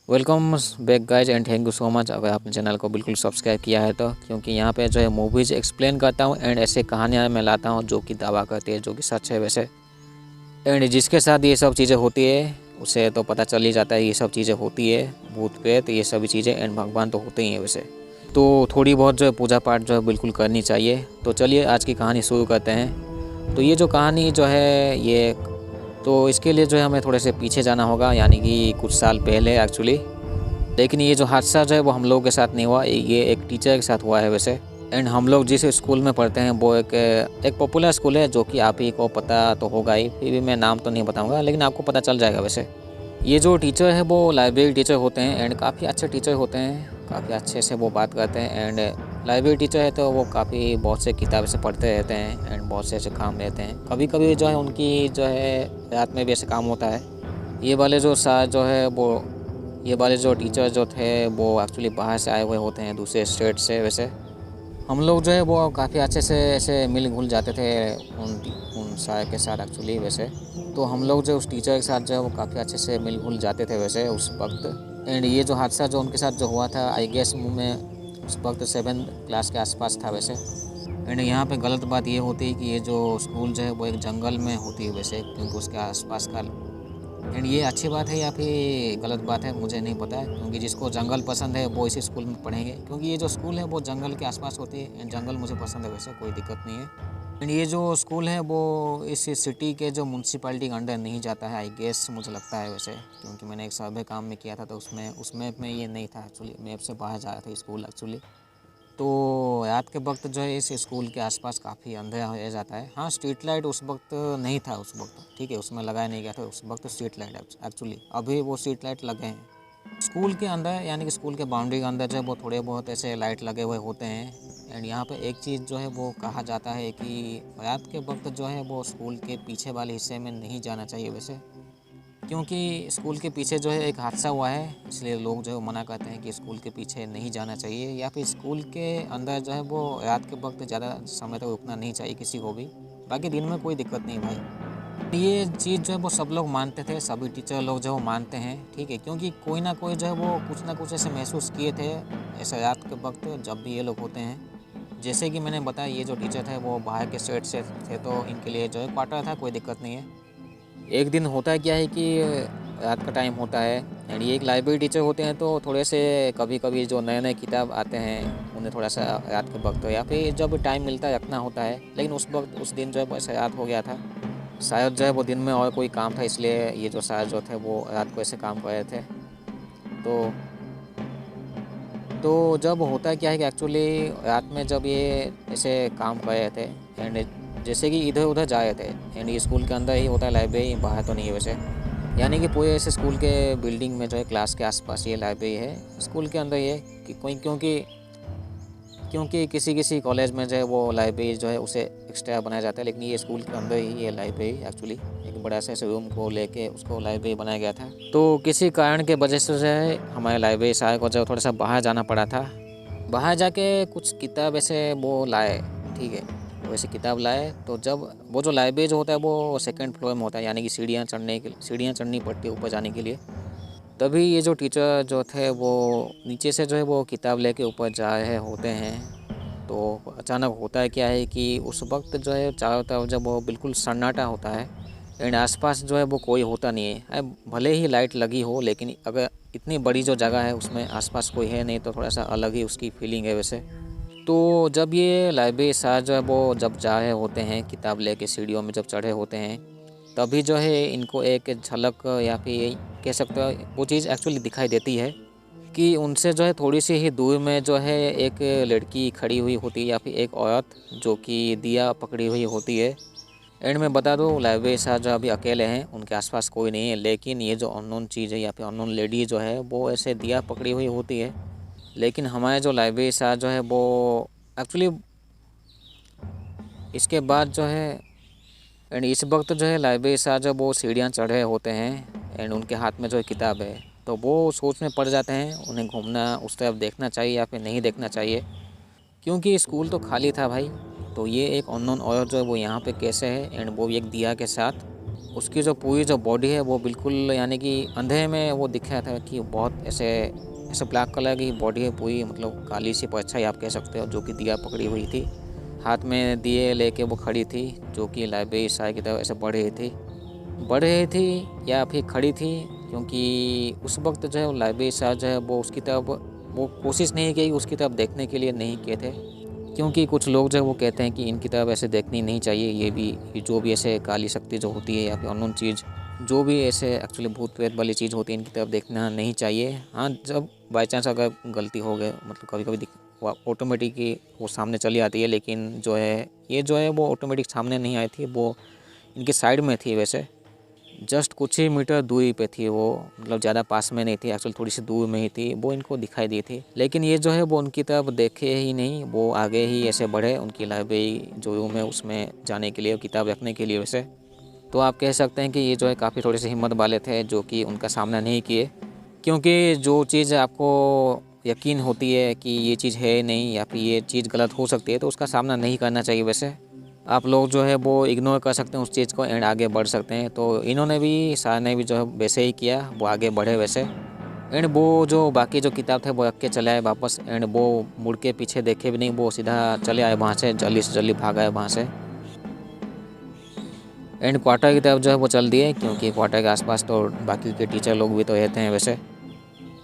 Welcome back guys and thank you so much अगर आपने channel को बिल्कुल सब्सक्राइब किया है तो, क्योंकि यहाँ पे जो है मूवीज़ एक्सप्लेन करता हूँ एंड ऐसे कहानियाँ मैं लाता हूँ जो कि दावा करती है, जो कि सच है वैसे। एंड जिसके साथ ये सब चीज़ें होती है उसे तो पता चल ही जाता है ये सब चीज़ें होती है, भूत प्रेत ये सभी चीज़ें, एंड भगवान तो होते ही हैं वैसे। तो थोड़ी बहुत जो है पूजा पाठ जो है बिल्कुल करनी चाहिए। तो चलिए आज की कहानी शुरू करते हैं। तो ये जो कहानी जो है ये, तो इसके लिए जो है हमें थोड़े से पीछे जाना होगा, यानी कि कुछ साल पहले एक्चुअली। लेकिन ये जो हादसा जो है वो हम लोगों के साथ नहीं हुआ, ये एक टीचर के साथ हुआ है वैसे। एंड हम लोग जिस स्कूल में पढ़ते हैं वो एक पॉपुलर स्कूल है, जो कि आप ही को पता तो होगा ही, फिर भी मैं नाम तो नहीं बताऊंगा लेकिन आपको पता चल जाएगा वैसे। ये जो टीचर है वो लाइब्रेरी टीचर होते हैं एंड काफ़ी अच्छे टीचर होते हैं, काफ़ी अच्छे से वो बात करते हैं। एंड लाइब्रेरी टीचर है तो वो काफ़ी बहुत से किताबें से पढ़ते रहते हैं एंड बहुत से ऐसे काम रहते हैं। कभी कभी जो है उनकी जो है रात में भी ऐसे काम होता है। ये वाले जो सर जो है वो, ये वाले जो टीचर जो थे वो एक्चुअली बाहर से आए हुए होते हैं, दूसरे स्टेट से वैसे। हम लोग जो है वो काफ़ी अच्छे से ऐसे मिल घुल जाते थे उन सर के साथ एक्चुअली वैसे। तो हम लोग जो उस टीचर के साथ जो है वो काफ़ी अच्छे से मिल घुल जाते थे वैसे उस वक्त। एंड ये जो हादसा जो उनके साथ जो हुआ था, आई गेस में उस वक्त 7th क्लास के आसपास था वैसे। एंड यहाँ पे गलत बात ये होती है कि ये जो स्कूल जो है वो एक जंगल में होती है वैसे, क्योंकि उसके आसपास का। एंड ये अच्छी बात है या फिर गलत बात है मुझे नहीं पता है, क्योंकि जिसको जंगल पसंद है वो इसी स्कूल में पढ़ेंगे, क्योंकि ये जो स्कूल है वो जंगल के आसपास होती है एंड जंगल मुझे पसंद है वैसे, कोई दिक्कत नहीं है। एंड ये जो स्कूल है वो इस सिटी के जो म्यूनसिपैलिटी के अंडर नहीं जाता है, आई गेस मुझे लगता है वैसे, क्योंकि मैंने एक सर्वे काम में किया था तो उस मैप में ये नहीं था एक्चुअली, मैप से बाहर जा रहा था स्कूल एक्चुअली। तो रात के वक्त जो है इस स्कूल के आसपास काफ़ी अंधेरा हो जाता है। हाँ, स्ट्रीट लाइट उस वक्त नहीं था उस वक्त, ठीक है, उसमें लगाया नहीं गया था उस वक्त स्ट्रीट लाइट एक्चुअली। अभी वो स्ट्रीट लाइट लगे हैं स्कूल के अंदर, यानी कि स्कूल के बाउंड्री के अंदर जो है वो थोड़े बहुत ऐसे लाइट लगे हुए होते हैं। एंड यहाँ पे एक चीज़ जो है वो कहा जाता है कि रात के वक्त जो है वो स्कूल के पीछे वाले हिस्से में नहीं जाना चाहिए वैसे, क्योंकि स्कूल के पीछे जो है एक हादसा हुआ है, इसलिए लोग जो है मना करते हैं कि स्कूल के पीछे नहीं जाना चाहिए, या फिर स्कूल के अंदर जो है वो रात के वक्त ज़्यादा समय तक रुकना नहीं चाहिए किसी को भी। बाकी दिन में कोई दिक्कत नहीं भाई। ये चीज़ जो है वो सब लोग मानते थे, सभी टीचर लोग जो है वो मानते हैं, ठीक है, क्योंकि कोई ना कोई जो है वो कुछ ना कुछ ऐसे महसूस किए थे ऐसे रात के वक्त जब भी ये लोग होते हैं। जैसे कि मैंने बताया ये जो टीचर थे वो बाहर के स्टेट से थे, तो इनके लिए जो है क्वार्टर था, कोई दिक्कत नहीं है। एक दिन होता है क्या है कि रात का टाइम होता है एंड ये एक लाइब्रेरी टीचर होते हैं, तो थोड़े से कभी कभी जो नए नए किताब आते हैं उन्हें थोड़ा सा रात के वक्त या फिर जब टाइम मिलता है रखना होता है। लेकिन उस वक्त उस दिन जो है ऐसा रात हो गया था, शायद जो है वो दिन में और कोई काम था, इसलिए ये जो सर जो थे वो रात को ऐसे काम कर रहे थे। तो जब होता है क्या है कि एक्चुअली रात में जब ये ऐसे काम कर रहे थे एंड जैसे कि इधर उधर जा रहे थे, एंड ये स्कूल के अंदर ही होता है लाइब्रेरी, बाहर तो नहीं है वैसे, यानी कि पूरे ऐसे स्कूल के बिल्डिंग में जो है क्लास के आसपास ये लाइब्रेरी है, स्कूल के अंदर ये कि कोई, क्योंकि किसी किसी कॉलेज में जो है वो लाइब्रेरी जो है उसे एक्स्ट्रा बनाया जाता है, लेकिन ये स्कूल के अंदर ही ये लाइब्रेरी एक्चुअली एक बड़ा सा ऐसे रूम को लेके उसको लाइब्रेरी बनाया गया था। तो किसी कारण के वजह से जो है हमारे लाइब्रेरी साहब को जो थोड़ा सा बाहर जाना पड़ा था। बाहर जाके कुछ किताब ऐसे वो लाए, ठीक है, वो ऐसे किताब लाए। तो जब वो जो लाइब्रेरी जो होता है वो 2nd फ्लोर में होता है, यानी कि सीढ़ियाँ चढ़नी पड़ती है ऊपर जाने के लिए। तभी ये जो टीचर जो थे वो नीचे से जो है वो किताब लेके ऊपर जा रहे होते हैं। तो अचानक होता है क्या है कि उस वक्त जो है चारों तरफ जब वो बिल्कुल सन्नाटा होता है एंड आसपास जो है वो कोई होता नहीं है। भले ही लाइट लगी हो, लेकिन अगर इतनी बड़ी जो जगह है उसमें आसपास कोई है नहीं तो थोड़ा सा अलग ही उसकी फीलिंग है वैसे। तो जब ये लाइब्रेरी साहब जो है वो जब जा रहे होते हैं किताब लेके सीढ़ियों में जब चढ़े होते हैं, तभी जो है इनको एक झलक या फिर कह सकते हो वो चीज़ एक्चुअली दिखाई देती है कि उनसे जो है थोड़ी सी ही दूर में जो है एक लड़की खड़ी हुई होती है या फिर एक औरत जो कि दिया पकड़ी हुई होती है। एंड मैं बता दूँ लाइब्रेरी साहब जो अभी अकेले हैं, उनके आसपास कोई नहीं है, लेकिन ये जो अननोन चीज़ है या फिर अननोन लेडी जो है वो ऐसे दिया पकड़ी हुई होती है। लेकिन हमारे जो लाइब्रेरी साहब जो है वो एक्चुअली इसके बाद जो है एंड इस वक्त जो है लाइब्रेरी साहब जब वो सीढ़ियाँ चढ़े होते हैं एंड उनके हाथ में जो है किताब है, तो वो सोच में पड़ जाते हैं उन्हें घूमना उस तरफ देखना चाहिए या फिर नहीं देखना चाहिए, क्योंकि स्कूल तो खाली था भाई। तो ये एक अननोन औरत जो है वो यहाँ पे कैसे है एंड वो भी एक दिया के साथ। उसकी जो पूरी जो बॉडी है वो बिल्कुल यानी कि अंधेरे में वो दिखा था कि बहुत ऐसे ऐसे ब्लैक कलर की बॉडी है पूरी, मतलब काली सी परछाई आप कह सकते हो, जो कि दिया पकड़ी हुई थी, हाथ में दिए लेके वो खड़ी थी, जो कि लाइब्रेरी साई की तरफ ऐसे बढ़ रही थी या फिर खड़ी थी, क्योंकि उस वक्त जो है लाइब्रेरी साई जो है वो उसकी तरफ वो कोशिश नहीं की, उसकी तरफ देखने के लिए नहीं किए थे, क्योंकि कुछ लोग जो है वो कहते हैं कि इनकी तरफ ऐसे देखनी नहीं चाहिए, ये भी जो भी ऐसे काली शक्ति जो होती है या फिर अननोन चीज़ जो भी ऐसे एक्चुअली भूत प्रेत वाली चीज़ होती है इनकी तरफ देखना नहीं चाहिए। हाँ, जब बाई चांस अगर गलती हो गए, मतलब कभी कभी ऑटोमेटिक ही वो सामने चली आती है, लेकिन जो है ये जो है वो ऑटोमेटिक सामने नहीं आई थी, वो इनके साइड में थी, वैसे जस्ट कुछ ही मीटर दूरी पे थी वो, मतलब ज़्यादा पास में नहीं थी, एक्चुअली थोड़ी सी दूर में ही थी, वो इनको दिखाई दी थी। लेकिन ये जो है वो उनकी तरफ देखे ही नहीं, वो आगे ही ऐसे बढ़े उनकी लाइब्रेरी जो रूम है उसमें जाने के लिए, किताब रखने के लिए वैसे। तो आप कह सकते हैं कि ये जो है काफ़ी थोड़े से हिम्मत वाले थे, जो कि उनका सामना नहीं किए, क्योंकि जो चीज़ आपको यकीन होती है कि ये चीज़ है नहीं या फिर ये चीज़ गलत हो सकती है, तो उसका सामना नहीं करना चाहिए। वैसे आप लोग जो है वो इग्नोर कर सकते हैं उस चीज़ को एंड आगे बढ़ सकते हैं। तो इन्होंने भी, सार ने भी जो है वैसे ही किया, वो आगे बढ़े वैसे, एंड वो जो बाकी जो किताब थे वो रख के चले आए वापस, एंड वो मुड़ के पीछे देखे भी नहीं, वो सीधा चले आए वहाँ से, जल्दी से जल्दी भाग आए वहाँ से, एंड क्वार्टर की तरफ जो है वो चल दिए, क्योंकि क्वार्टर के आसपास तो बाकी के टीचर लोग भी तो रहते हैं। वैसे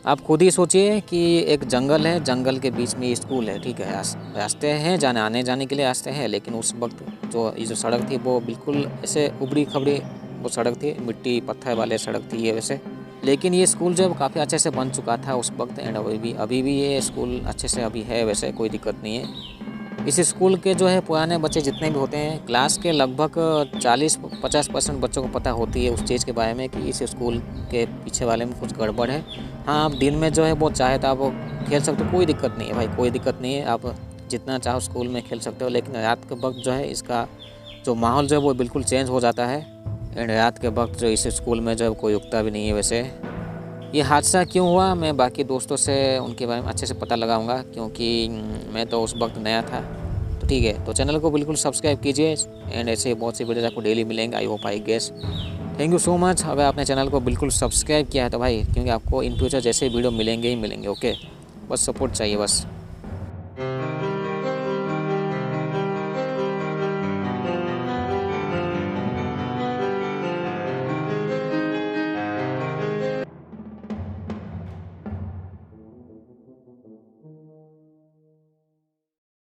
आप खुद ही सोचिए कि एक जंगल है, जंगल के बीच में स्कूल है, ठीक है, रास्ते हैं जाने आने जाने के लिए रास्ते हैं, लेकिन उस वक्त जो ये जो सड़क थी वो बिल्कुल ऐसे उबड़ी खबड़ी वो सड़क थी, मिट्टी पत्थर वाले सड़क थी ये वैसे। लेकिन ये स्कूल जो है काफ़ी अच्छे से बन चुका था उस वक्त, एंड अभी भी ये स्कूल अच्छे से अभी है, वैसे कोई दिक्कत नहीं है। इस स्कूल के जो है पुराने बच्चे जितने भी होते हैं, क्लास के लगभग 40-50% बच्चों को पता होती है उस चीज़ के बारे में कि इस स्कूल के पीछे वाले में कुछ गड़बड़ है। हाँ, आप दिन में जो है वो चाहे तो आप खेल सकते हो, कोई दिक्कत नहीं है भाई, कोई दिक्कत नहीं है, आप जितना चाहो स्कूल में खेल सकते हो, लेकिन रात के वक्त जो है इसका जो माहौल जो है वो बिल्कुल चेंज हो जाता है, एंड रात के वक्त जो इस स्कूल में जो है कोई रुकता भी नहीं है। वैसे ये हादसा क्यों हुआ, मैं बाकी दोस्तों से उनके बारे में अच्छे से पता लगाऊंगा, क्योंकि मैं तो उस वक्त नया था। तो ठीक है, तो चैनल को बिल्कुल सब्सक्राइब कीजिए, एंड ऐसे बहुत सी वीडियोस आपको डेली मिलेंगे, I hope I guess. Thank you so much अगर आपने चैनल को बिल्कुल सब्सक्राइब किया है तो भाई, क्योंकि आपको इन फ्यूचर जैसे वीडियो मिलेंगे ही मिलेंगे। ओके, बस सपोर्ट चाहिए बस।